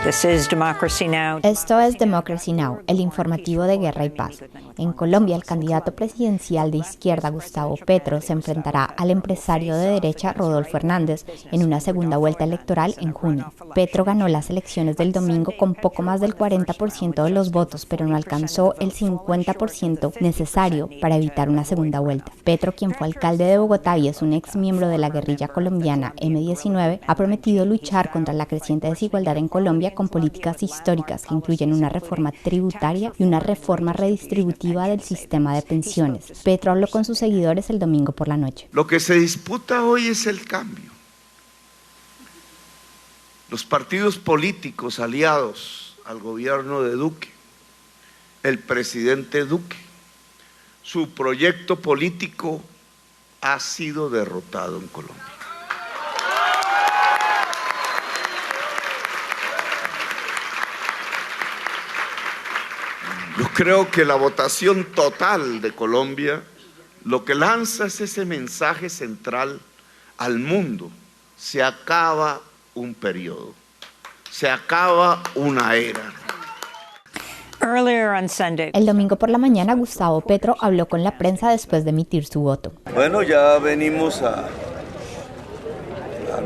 Esto es Democracy Now!, el informativo de Guerra y Paz. En Colombia, el candidato presidencial de izquierda, Gustavo Petro, se enfrentará al empresario de derecha, Rodolfo Hernández, en una segunda vuelta electoral en junio. Petro ganó las elecciones del domingo con poco más del 40% de los votos, pero no alcanzó el 50% necesario para evitar una segunda vuelta. Petro, quien fue alcalde de Bogotá y es un ex miembro de la guerrilla colombiana M-19, ha prometido luchar contra la creciente desigualdad en Colombia con políticas históricas que incluyen una reforma tributaria y una reforma redistributiva del sistema de pensiones. Petro habló con sus seguidores el domingo por la noche. Lo que se disputa hoy es el cambio. Los partidos políticos aliados al gobierno de Duque, el presidente Duque, su proyecto político ha sido derrotado en Colombia. Yo creo que la votación total de Colombia lo que lanza es ese mensaje central al mundo: se acaba un periodo, se acaba una era. El domingo por la mañana, Gustavo Petro habló con la prensa después de emitir su voto. Bueno, ya venimos a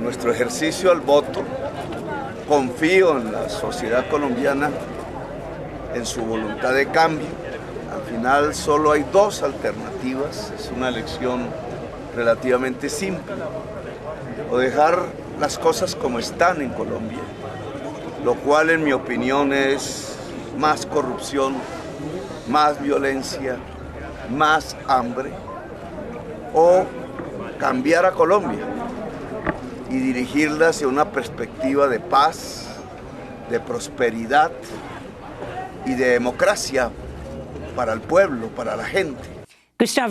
nuestro ejercicio al voto. Confío en la sociedad colombiana, en su voluntad de cambio. Al final solo hay dos alternativas, es una elección relativamente simple: o dejar las cosas como están en Colombia, lo cual en mi opinión es más corrupción, más violencia, más hambre, o cambiar a Colombia y dirigirla hacia una perspectiva de paz, de prosperidad y de democracia para el pueblo, para la gente.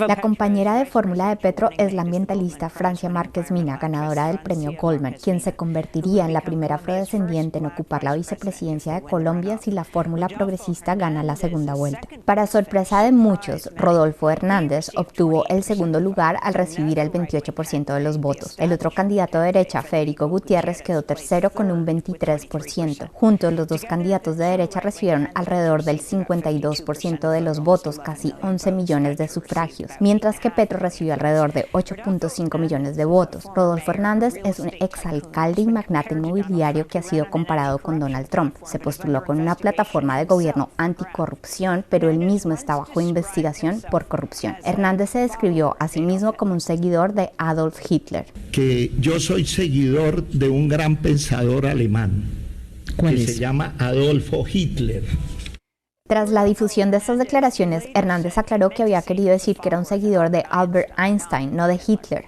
La compañera de fórmula de Petro es la ambientalista Francia Márquez Mina, ganadora del premio Goldman, quien se convertiría en la primera afrodescendiente en ocupar la vicepresidencia de Colombia si la fórmula progresista gana la segunda vuelta. Para sorpresa de muchos, Rodolfo Hernández obtuvo el segundo lugar al recibir el 28% de los votos. El otro candidato de derecha, Federico Gutiérrez, quedó tercero con un 23%. Juntos, los dos candidatos de derecha recibieron alrededor del 52% de los votos, casi 11 millones de sufragios, mientras que Petro recibió alrededor de 8.5 millones de votos. Rodolfo Hernández es un exalcalde y magnate inmobiliario que ha sido comparado con Donald Trump. Se postuló con una plataforma de gobierno anticorrupción, pero él mismo está bajo investigación por corrupción. Hernández se describió a sí mismo como un seguidor de Adolf Hitler. Que yo soy seguidor de un gran pensador alemán que se llama Adolfo Hitler. Tras la difusión de estas declaraciones, Hernández aclaró que había querido decir que era un seguidor de Albert Einstein, no de Hitler.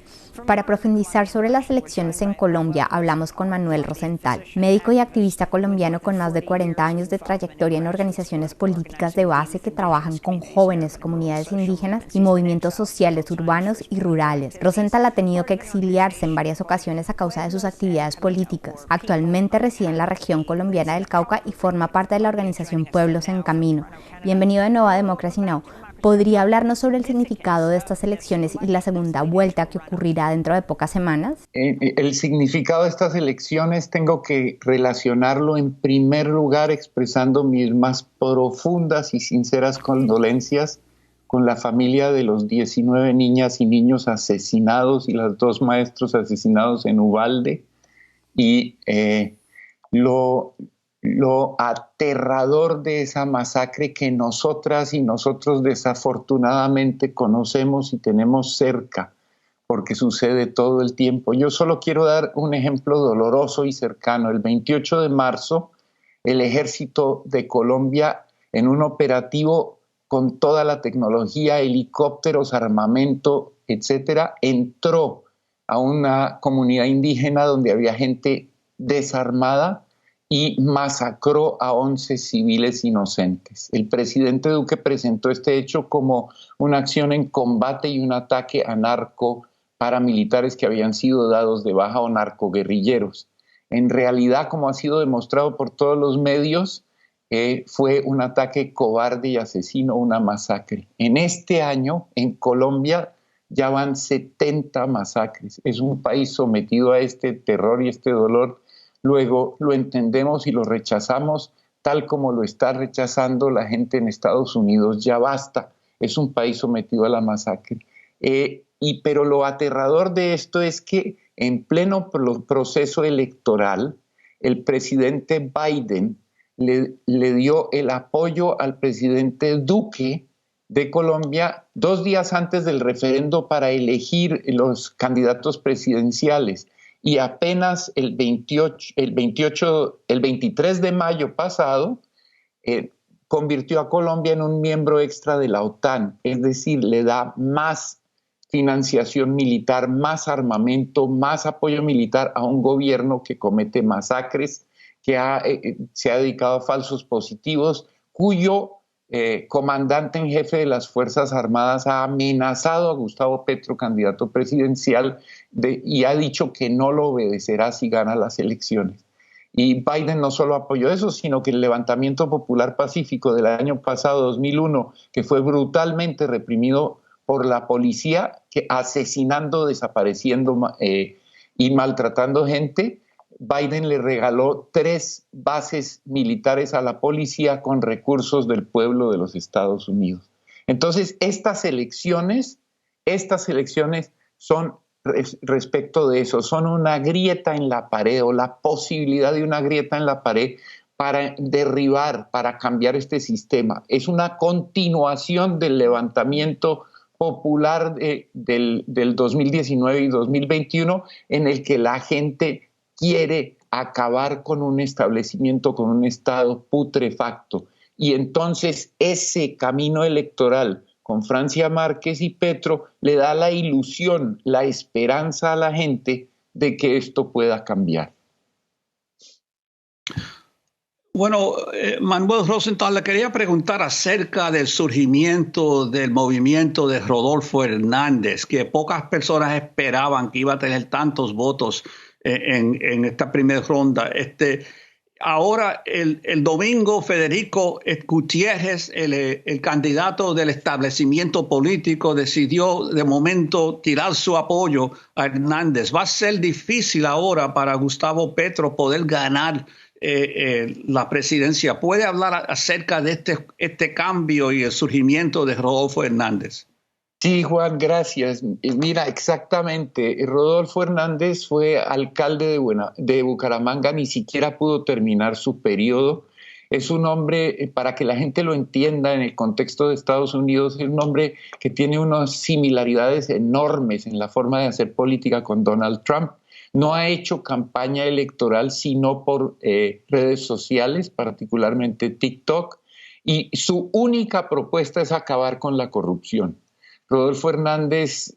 Para profundizar sobre las elecciones en Colombia, hablamos con Manuel Rosenthal, médico y activista colombiano con más de 40 años de trayectoria en organizaciones políticas de base que trabajan con jóvenes, comunidades indígenas y movimientos sociales urbanos y rurales. Rosenthal ha tenido que exiliarse en varias ocasiones a causa de sus actividades políticas. Actualmente reside en la región colombiana del Cauca y forma parte de la organización Pueblos en Camino. Bienvenido de nuevo a Democracy Now! ¿Podría hablarnos sobre el significado de estas elecciones y la segunda vuelta que ocurrirá dentro de pocas semanas? El significado de estas elecciones tengo que relacionarlo en primer lugar expresando mis más profundas y sinceras condolencias con la familia de los 19 niñas y niños asesinados y los 2 maestros asesinados en Uvalde, y lo aterrador de esa masacre que nosotras y nosotros desafortunadamente conocemos y tenemos cerca, porque sucede todo el tiempo. Yo solo quiero dar un ejemplo doloroso y cercano. El 28 de marzo, el Ejército de Colombia, en un operativo con toda la tecnología, helicópteros, armamento, etcétera, entró a una comunidad indígena donde había gente desarmada y masacró a 11 civiles inocentes. El presidente Duque presentó este hecho como una acción en combate y un ataque a narco-paramilitares que habían sido dados de baja o narcoguerrilleros. En realidad, como ha sido demostrado por todos los medios, fue un ataque cobarde y asesino, una masacre. En este año, en Colombia, ya van 70 masacres. Es un país sometido a este terror y este dolor luego lo entendemos y lo rechazamos tal como lo está rechazando la gente en Estados Unidos. Ya basta, es un país sometido a la masacre. Pero lo aterrador de esto es que en pleno proceso electoral, el presidente Biden le dio el apoyo al presidente Duque de Colombia 2 días antes del referendo para elegir los candidatos presidenciales. Y apenas el 23 de mayo pasado, convirtió a Colombia en un miembro extra de la OTAN, es decir, le da más financiación militar, más armamento, más apoyo militar a un gobierno que comete masacres, que se ha dedicado a falsos positivos, cuyo comandante en jefe de las Fuerzas Armadas ha amenazado a Gustavo Petro, candidato presidencial, y ha dicho que no lo obedecerá si gana las elecciones. Y Biden no solo apoyó eso, sino que el levantamiento popular pacífico del año pasado, 2001, que fue brutalmente reprimido por la policía, asesinando, desapareciendo y maltratando gente, Biden le regaló 3 bases militares a la policía con recursos del pueblo de los Estados Unidos. Entonces, estas elecciones son respecto de eso, son una grieta en la pared o la posibilidad de una grieta en la pared para derribar, para cambiar este sistema. Es una continuación del levantamiento popular del 2019 y 2021 en el que la gente quiere acabar con un establecimiento, con un Estado putrefacto. Y entonces ese camino electoral con Francia Márquez y Petro le da la ilusión, la esperanza a la gente de que esto pueda cambiar. Bueno, Manuel Rosenthal, le quería preguntar acerca del surgimiento del movimiento de Rodolfo Hernández, que pocas personas esperaban que iba a tener tantos votos en esta primera ronda. Ahora, el domingo, Federico Gutiérrez, el candidato del establecimiento político, decidió de momento tirar su apoyo a Hernández. Va a ser difícil ahora para Gustavo Petro poder ganar la presidencia. ¿Puede hablar acerca de este cambio y el surgimiento de Rodolfo Hernández? Sí, Juan, gracias. Mira, exactamente. Rodolfo Hernández fue alcalde de Bucaramanga, ni siquiera pudo terminar su periodo. Es un hombre, para que la gente lo entienda en el contexto de Estados Unidos, es un hombre que tiene unas similaridades enormes en la forma de hacer política con Donald Trump. No ha hecho campaña electoral sino por redes sociales, particularmente TikTok, y su única propuesta es acabar con la corrupción. Rodolfo Hernández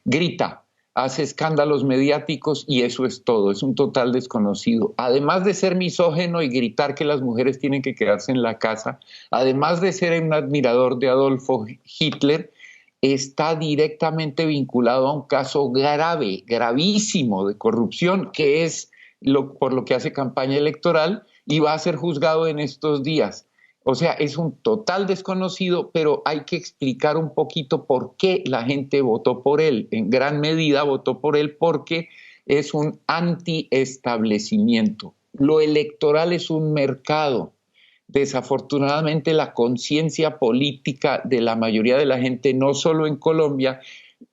grita, hace escándalos mediáticos y eso es todo, es un total desconocido. Además de ser misógino y gritar que las mujeres tienen que quedarse en la casa, además de ser un admirador de Adolfo Hitler, está directamente vinculado a un caso grave, gravísimo de corrupción, que es por lo que hace campaña electoral y va a ser juzgado en estos días. O sea, es un total desconocido, pero hay que explicar un poquito por qué la gente votó por él. En gran medida votó por él porque es un antiestablecimiento. Lo electoral es un mercado. Desafortunadamente, la conciencia política de la mayoría de la gente, no solo en Colombia,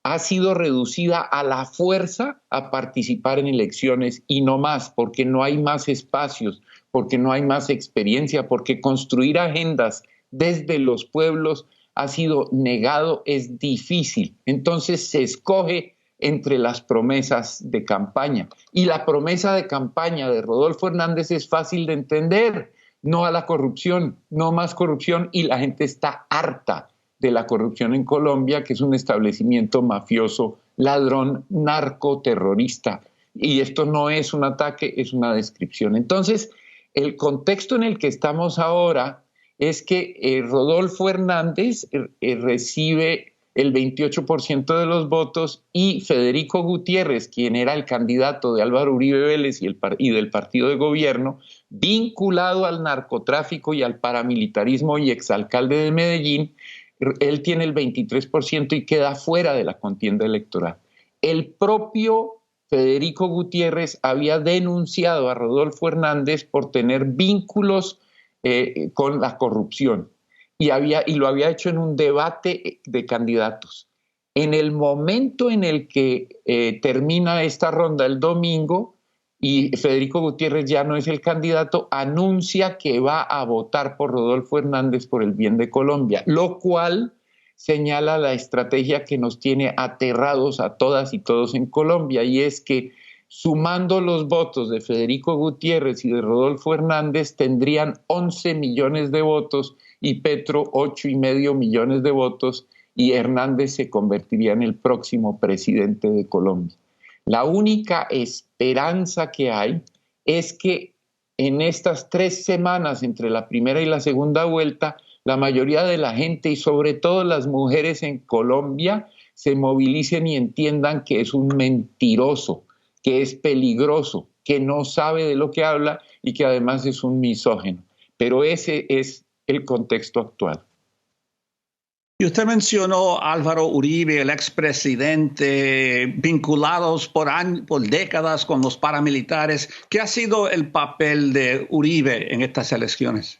ha sido reducida a la fuerza a participar en elecciones y no más, porque no hay más espacios, porque no hay más experiencia, porque construir agendas desde los pueblos ha sido negado, es difícil. Entonces se escoge entre las promesas de campaña. Y la promesa de campaña de Rodolfo Hernández es fácil de entender: no a la corrupción, no más corrupción, y la gente está harta de la corrupción en Colombia, que es un establecimiento mafioso, ladrón, narcoterrorista. Y esto no es un ataque, es una descripción. Entonces, el contexto en el que estamos ahora es que Rodolfo Hernández recibe el 28% de los votos y Federico Gutiérrez, quien era el candidato de Álvaro Uribe Vélez y del partido de gobierno, vinculado al narcotráfico y al paramilitarismo y exalcalde de Medellín, él tiene el 23% y queda fuera de la contienda electoral. El propio Federico Gutiérrez había denunciado a Rodolfo Hernández por tener vínculos con la corrupción y lo había hecho en un debate de candidatos. En el momento en el que termina esta ronda el domingo y Federico Gutiérrez ya no es el candidato, anuncia que va a votar por Rodolfo Hernández por el bien de Colombia, lo cual señala la estrategia que nos tiene aterrados a todas y todos en Colombia, y es que sumando los votos de Federico Gutiérrez y de Rodolfo Hernández tendrían 11 millones de votos y Petro 8,5 millones de votos, y Hernández se convertiría en el próximo presidente de Colombia. La única esperanza que hay es que en estas 3 semanas entre la primera y la segunda vuelta, la mayoría de la gente y sobre todo las mujeres en Colombia se movilicen y entiendan que es un mentiroso, que es peligroso, que no sabe de lo que habla y que además es un misógino. Pero ese es el contexto actual. Y usted mencionó a Álvaro Uribe, el expresidente, vinculados por décadas con los paramilitares. ¿Qué ha sido el papel de Uribe en estas elecciones?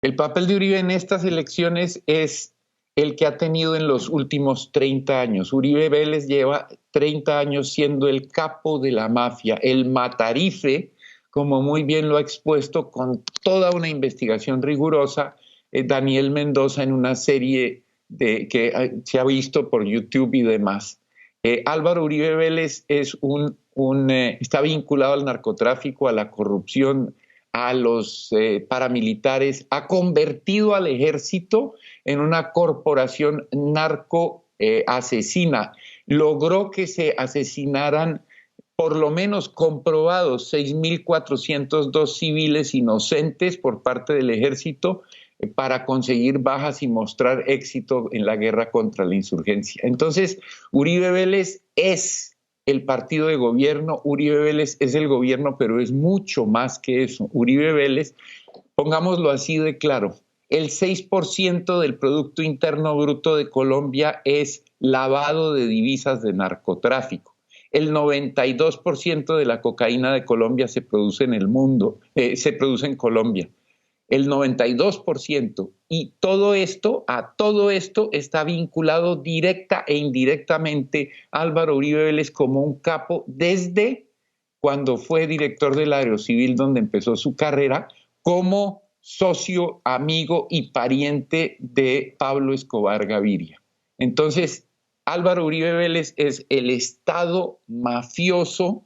El papel de Uribe en estas elecciones es el que ha tenido en los últimos 30 años. Uribe Vélez lleva 30 años siendo el capo de la mafia, el matarife, como muy bien lo ha expuesto con toda una investigación rigurosa Daniel Mendoza en una serie que se ha visto por YouTube y demás. Álvaro Uribe Vélez es está vinculado al narcotráfico, a la corrupción, a los paramilitares, ha convertido al ejército en una corporación narco asesina. Logró que se asesinaran, por lo menos comprobados, 6.402 civiles inocentes por parte del ejército para conseguir bajas y mostrar éxito en la guerra contra la insurgencia. Entonces, Uribe Vélez es el partido de gobierno, Uribe Vélez es el gobierno, pero es mucho más que eso. Uribe Vélez, pongámoslo así de claro, el 6% del Producto Interno Bruto de Colombia es lavado de divisas de narcotráfico. El 92% de la cocaína de Colombia se produce en el mundo, se produce en Colombia. El 92%, y a todo esto está vinculado directa e indirectamente Álvaro Uribe Vélez como un capo desde cuando fue director del Aerocivil, donde empezó su carrera, como socio, amigo y pariente de Pablo Escobar Gaviria. Entonces, Álvaro Uribe Vélez es el Estado mafioso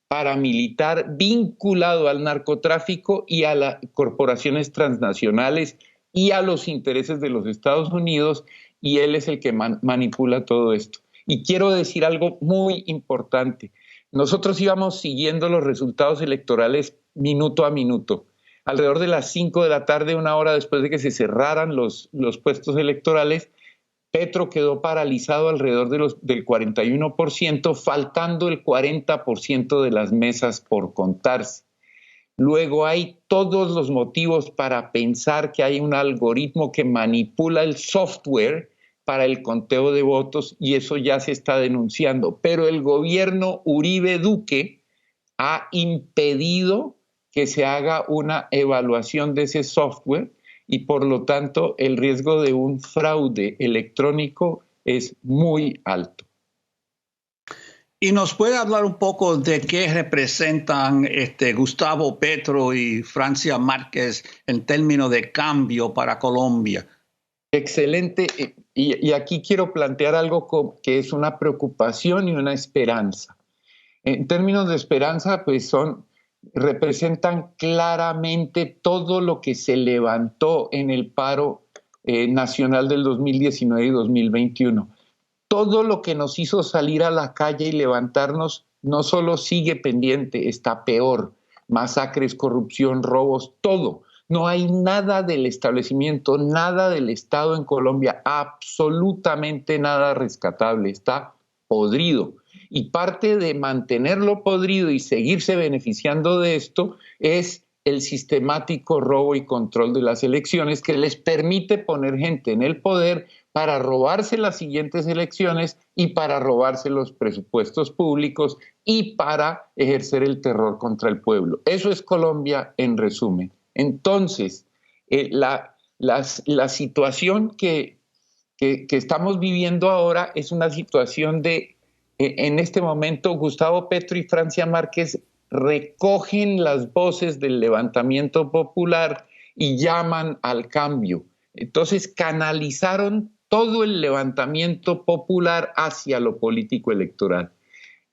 paramilitar vinculado al narcotráfico y a las corporaciones transnacionales y a los intereses de los Estados Unidos, y él es el que manipula todo esto. Y quiero decir algo muy importante. Nosotros íbamos siguiendo los resultados electorales minuto a minuto. Alrededor de las 5 de la tarde, una hora después de que se cerraran los puestos electorales, Petro quedó paralizado alrededor del 41%, faltando el 40% de las mesas por contarse. Luego hay todos los motivos para pensar que hay un algoritmo que manipula el software para el conteo de votos, y eso ya se está denunciando. Pero el gobierno Uribe Duque ha impedido que se haga una evaluación de ese software, y por lo tanto el riesgo de un fraude electrónico es muy alto. ¿Y nos puede hablar un poco de qué representan Gustavo Petro y Francia Márquez en términos de cambio para Colombia? Excelente, y aquí quiero plantear algo que es una preocupación y una esperanza. En términos de esperanza, pues representan claramente todo lo que se levantó en el paro nacional del 2019 y 2021. Todo lo que nos hizo salir a la calle y levantarnos no solo sigue pendiente, está peor. Masacres, corrupción, robos, todo. No hay nada del establecimiento, nada del Estado en Colombia, absolutamente nada rescatable, está podrido. Y parte de mantenerlo podrido y seguirse beneficiando de esto es el sistemático robo y control de las elecciones que les permite poner gente en el poder para robarse las siguientes elecciones y para robarse los presupuestos públicos y para ejercer el terror contra el pueblo. Eso es Colombia en resumen. Entonces, la situación que estamos viviendo ahora es una situación de, en este momento, Gustavo Petro y Francia Márquez recogen las voces del levantamiento popular y llaman al cambio. Entonces canalizaron todo el levantamiento popular hacia lo político electoral.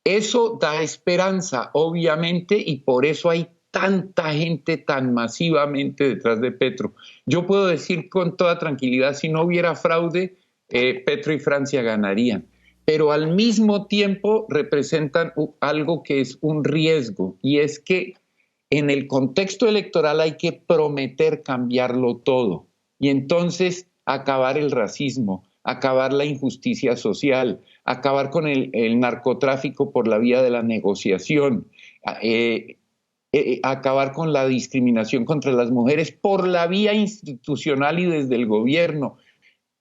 Eso da esperanza, obviamente, y por eso hay tanta gente tan masivamente detrás de Petro. Yo puedo decir con toda tranquilidad, si no hubiera fraude, Petro y Francia ganarían. Pero al mismo tiempo representan algo que es un riesgo, y es que en el contexto electoral hay que prometer cambiarlo todo, y entonces acabar el racismo, acabar la injusticia social, acabar con el narcotráfico por la vía de la negociación, acabar con la discriminación contra las mujeres por la vía institucional y desde el gobierno.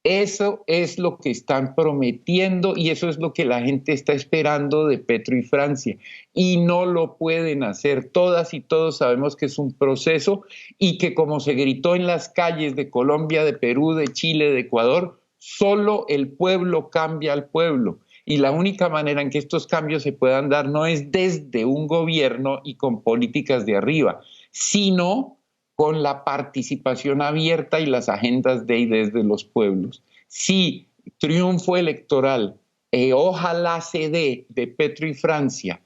Eso es lo que están prometiendo y eso es lo que la gente está esperando de Petro y Francia. Y no lo pueden hacer. Todas y todos sabemos que es un proceso y que, como se gritó en las calles de Colombia, de Perú, de Chile, de Ecuador, solo el pueblo cambia al pueblo. Y la única manera en que estos cambios se puedan dar no es desde un gobierno y con políticas de arriba, sino con la participación abierta y las agendas de y desde los pueblos. Si triunfo electoral, ojalá se dé, de Petro y Francia,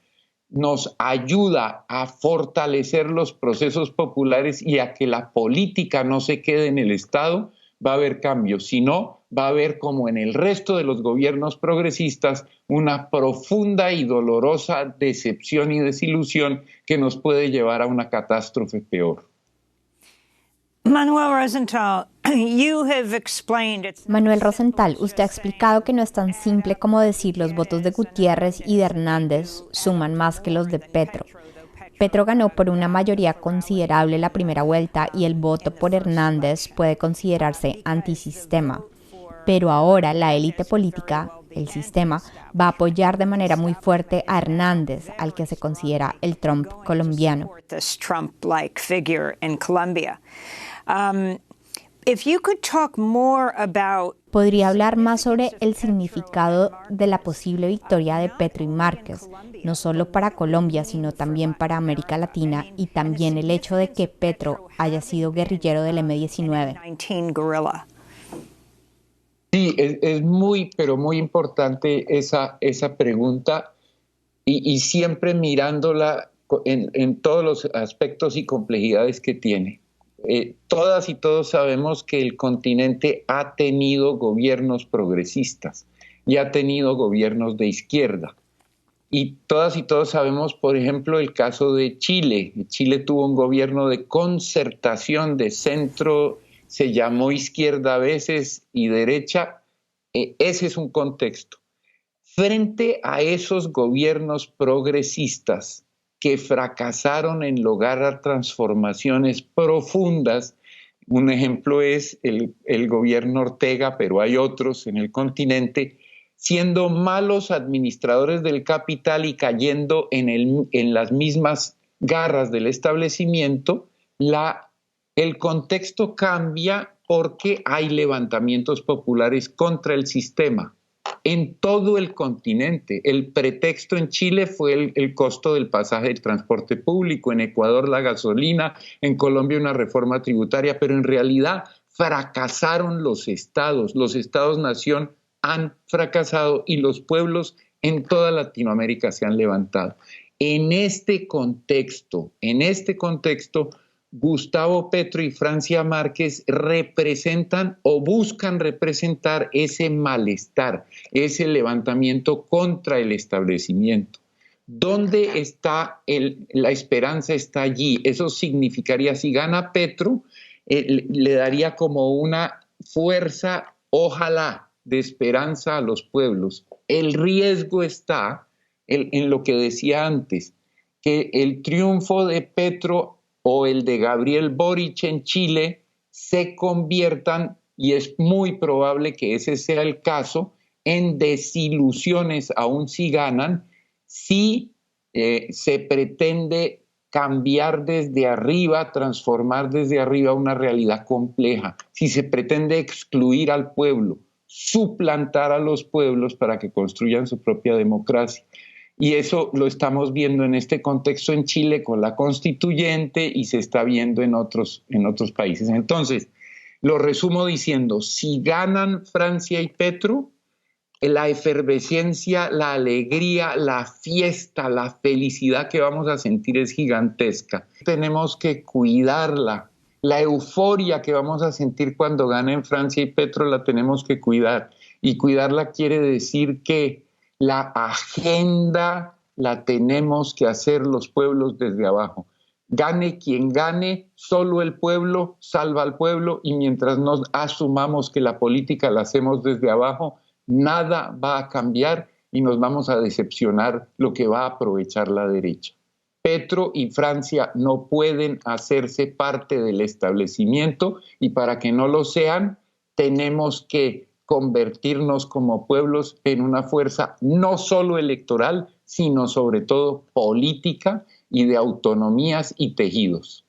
nos ayuda a fortalecer los procesos populares y a que la política no se quede en el Estado, va a haber cambios. Si no, va a haber, como en el resto de los gobiernos progresistas, una profunda y dolorosa decepción y desilusión que nos puede llevar a una catástrofe peor. Manuel Rosenthal, usted ha explicado que no es tan simple como decir los votos de Gutiérrez y de Hernández suman más que los de Petro. Petro ganó por una mayoría considerable la primera vuelta y el voto por Hernández puede considerarse antisistema. Pero ahora la élite política, el sistema, va a apoyar de manera muy fuerte a Hernández, al que se considera el Trump colombiano. ¿Podría hablar más sobre el significado de la posible victoria de Petro y Márquez, no solo para Colombia, sino también para América Latina, y también el hecho de que Petro haya sido guerrillero del M-19? Sí, es muy, pero muy importante esa pregunta y siempre mirándola en todos los aspectos y complejidades que tiene. Todas y todos sabemos que el continente ha tenido gobiernos progresistas y ha tenido gobiernos de izquierda. Y todas y todos sabemos, por ejemplo, el caso de Chile. Chile tuvo un gobierno de concertación de centro, se llamó izquierda a veces y derecha. Ese es un contexto. Frente a esos gobiernos progresistas que fracasaron en lograr transformaciones profundas, un ejemplo es el gobierno Ortega, pero hay otros en el continente, siendo malos administradores del capital y cayendo en las mismas garras del establecimiento, el contexto cambia porque hay levantamientos populares contra el sistema en todo el continente. El pretexto en Chile fue el costo del pasaje del transporte público, en Ecuador la gasolina, en Colombia una reforma tributaria, pero en realidad fracasaron los estados-nación han fracasado y los pueblos en toda Latinoamérica se han levantado. En este contexto, Gustavo Petro y Francia Márquez representan o buscan representar ese malestar, ese levantamiento contra el establecimiento. ¿Dónde está la esperanza? Está allí. Eso significaría, si gana Petro, le daría como una fuerza, ojalá, de esperanza a los pueblos. El riesgo está en lo que decía antes, que el triunfo de Petro o el de Gabriel Boric en Chile se conviertan, y es muy probable que ese sea el caso, en desilusiones, aun si ganan, si se pretende cambiar desde arriba, transformar desde arriba una realidad compleja, si se pretende excluir al pueblo, suplantar a los pueblos para que construyan su propia democracia. Y eso lo estamos viendo en este contexto en Chile con la constituyente y se está viendo en otros países. Entonces, lo resumo diciendo, si ganan Francia y Petro, la efervescencia, la alegría, la fiesta, la felicidad que vamos a sentir es gigantesca. Tenemos que cuidarla. La euforia que vamos a sentir cuando ganen Francia y Petro la tenemos que cuidar. Y cuidarla quiere decir que la agenda la tenemos que hacer los pueblos desde abajo. Gane quien gane, solo el pueblo salva al pueblo, y mientras nos asumamos que la política la hacemos desde abajo, nada va a cambiar y nos vamos a decepcionar lo que va a aprovechar la derecha. Petro y Francia no pueden hacerse parte del establecimiento, y para que no lo sean, tenemos que convertirnos como pueblos en una fuerza no solo electoral, sino sobre todo política y de autonomías y tejidos.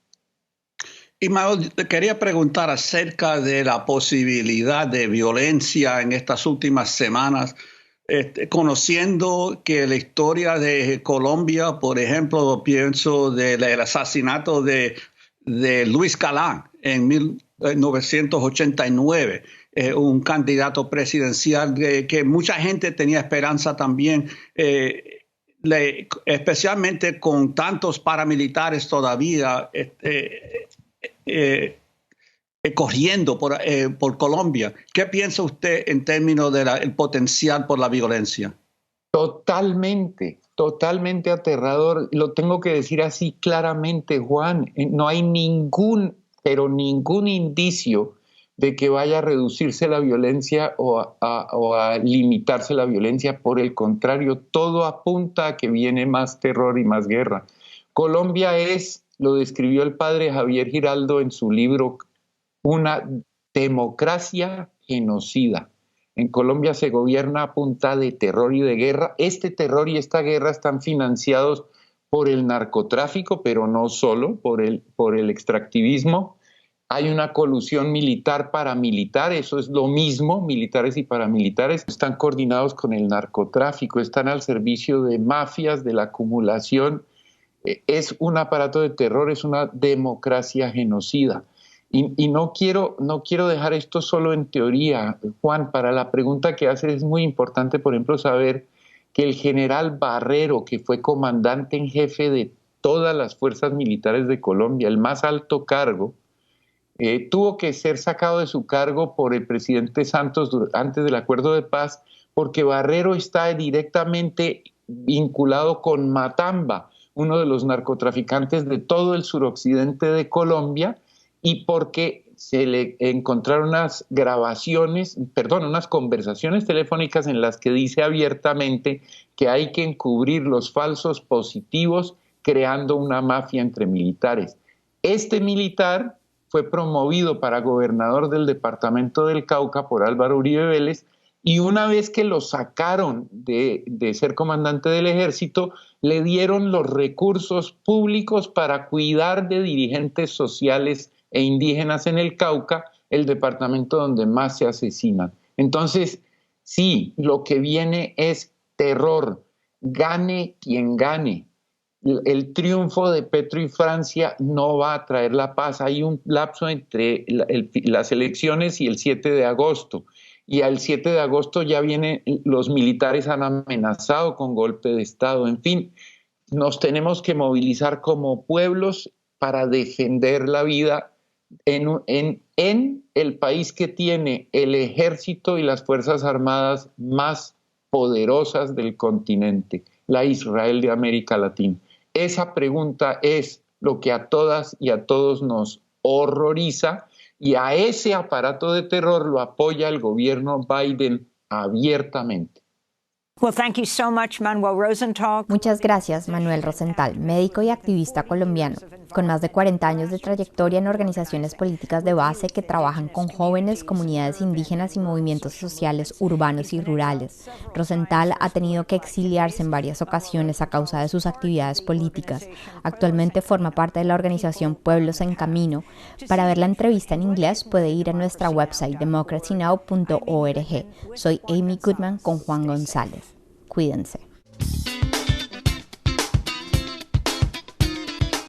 Y Manuel, te quería preguntar acerca de la posibilidad de violencia en estas últimas semanas, conociendo que la historia de Colombia, por ejemplo, pienso del asesinato de Luis Galán en 1989, un candidato presidencial que mucha gente tenía esperanza también, especialmente con tantos paramilitares todavía corriendo por Colombia. ¿Qué piensa usted en términos del potencial por la violencia? Totalmente aterrador. Lo tengo que decir así claramente, Juan. No hay ningún indicio de que vaya a reducirse la violencia o a limitarse la violencia. Por el contrario, todo apunta a que viene más terror y más guerra. Colombia lo describió el padre Javier Giraldo en su libro, una democracia genocida. En Colombia se gobierna a punta de terror y de guerra. Este terror y esta guerra están financiados por el narcotráfico, pero no solo, por el extractivismo. Hay una colusión militar-paramilitar, eso es lo mismo, militares y paramilitares. Están coordinados con el narcotráfico, están al servicio de mafias, de la acumulación. Es un aparato de terror, es una democracia genocida. Y no quiero dejar esto solo en teoría, Juan. Para la pregunta que haces es muy importante, por ejemplo, saber que el general Barrero, que fue comandante en jefe de todas las fuerzas militares de Colombia, el más alto cargo, tuvo que ser sacado de su cargo por el presidente Santos antes del acuerdo de paz, porque Barrero está directamente vinculado con Matamba, uno de los narcotraficantes de todo el suroccidente de Colombia, y porque se le encontraron unas conversaciones telefónicas en las que dice abiertamente que hay que encubrir los falsos positivos creando una mafia entre militares. Este militar fue promovido para gobernador del departamento del Cauca por Álvaro Uribe Vélez, y una vez que lo sacaron de ser comandante del ejército, le dieron los recursos públicos para cuidar de dirigentes sociales e indígenas en el Cauca, el departamento donde más se asesinan. Entonces, sí, lo que viene es terror, gane quien gane. El triunfo de Petro y Francia no va a traer la paz. Hay un lapso entre las elecciones y el 7 de agosto. Y al 7 de agosto ya los militares han amenazado con golpe de Estado. En fin, nos tenemos que movilizar como pueblos para defender la vida en el país que tiene el ejército y las fuerzas armadas más poderosas del continente, la Israel de América Latina. Esa pregunta es lo que a todas y a todos nos horroriza, y a ese aparato de terror lo apoya el gobierno Biden abiertamente. Well, thank you so much, Manuel Rosenthal. Muchas gracias, Manuel Rosenthal, médico y activista colombiano, con más de 40 años de trayectoria en organizaciones políticas de base que trabajan con jóvenes, comunidades indígenas y movimientos sociales urbanos y rurales. Rosenthal ha tenido que exiliarse en varias ocasiones a causa de sus actividades políticas. Actualmente forma parte de la organización Pueblos en Camino. Para ver la entrevista en inglés puede ir a nuestra website democracynow.org. Soy Amy Goodman con Juan González. Cuídense.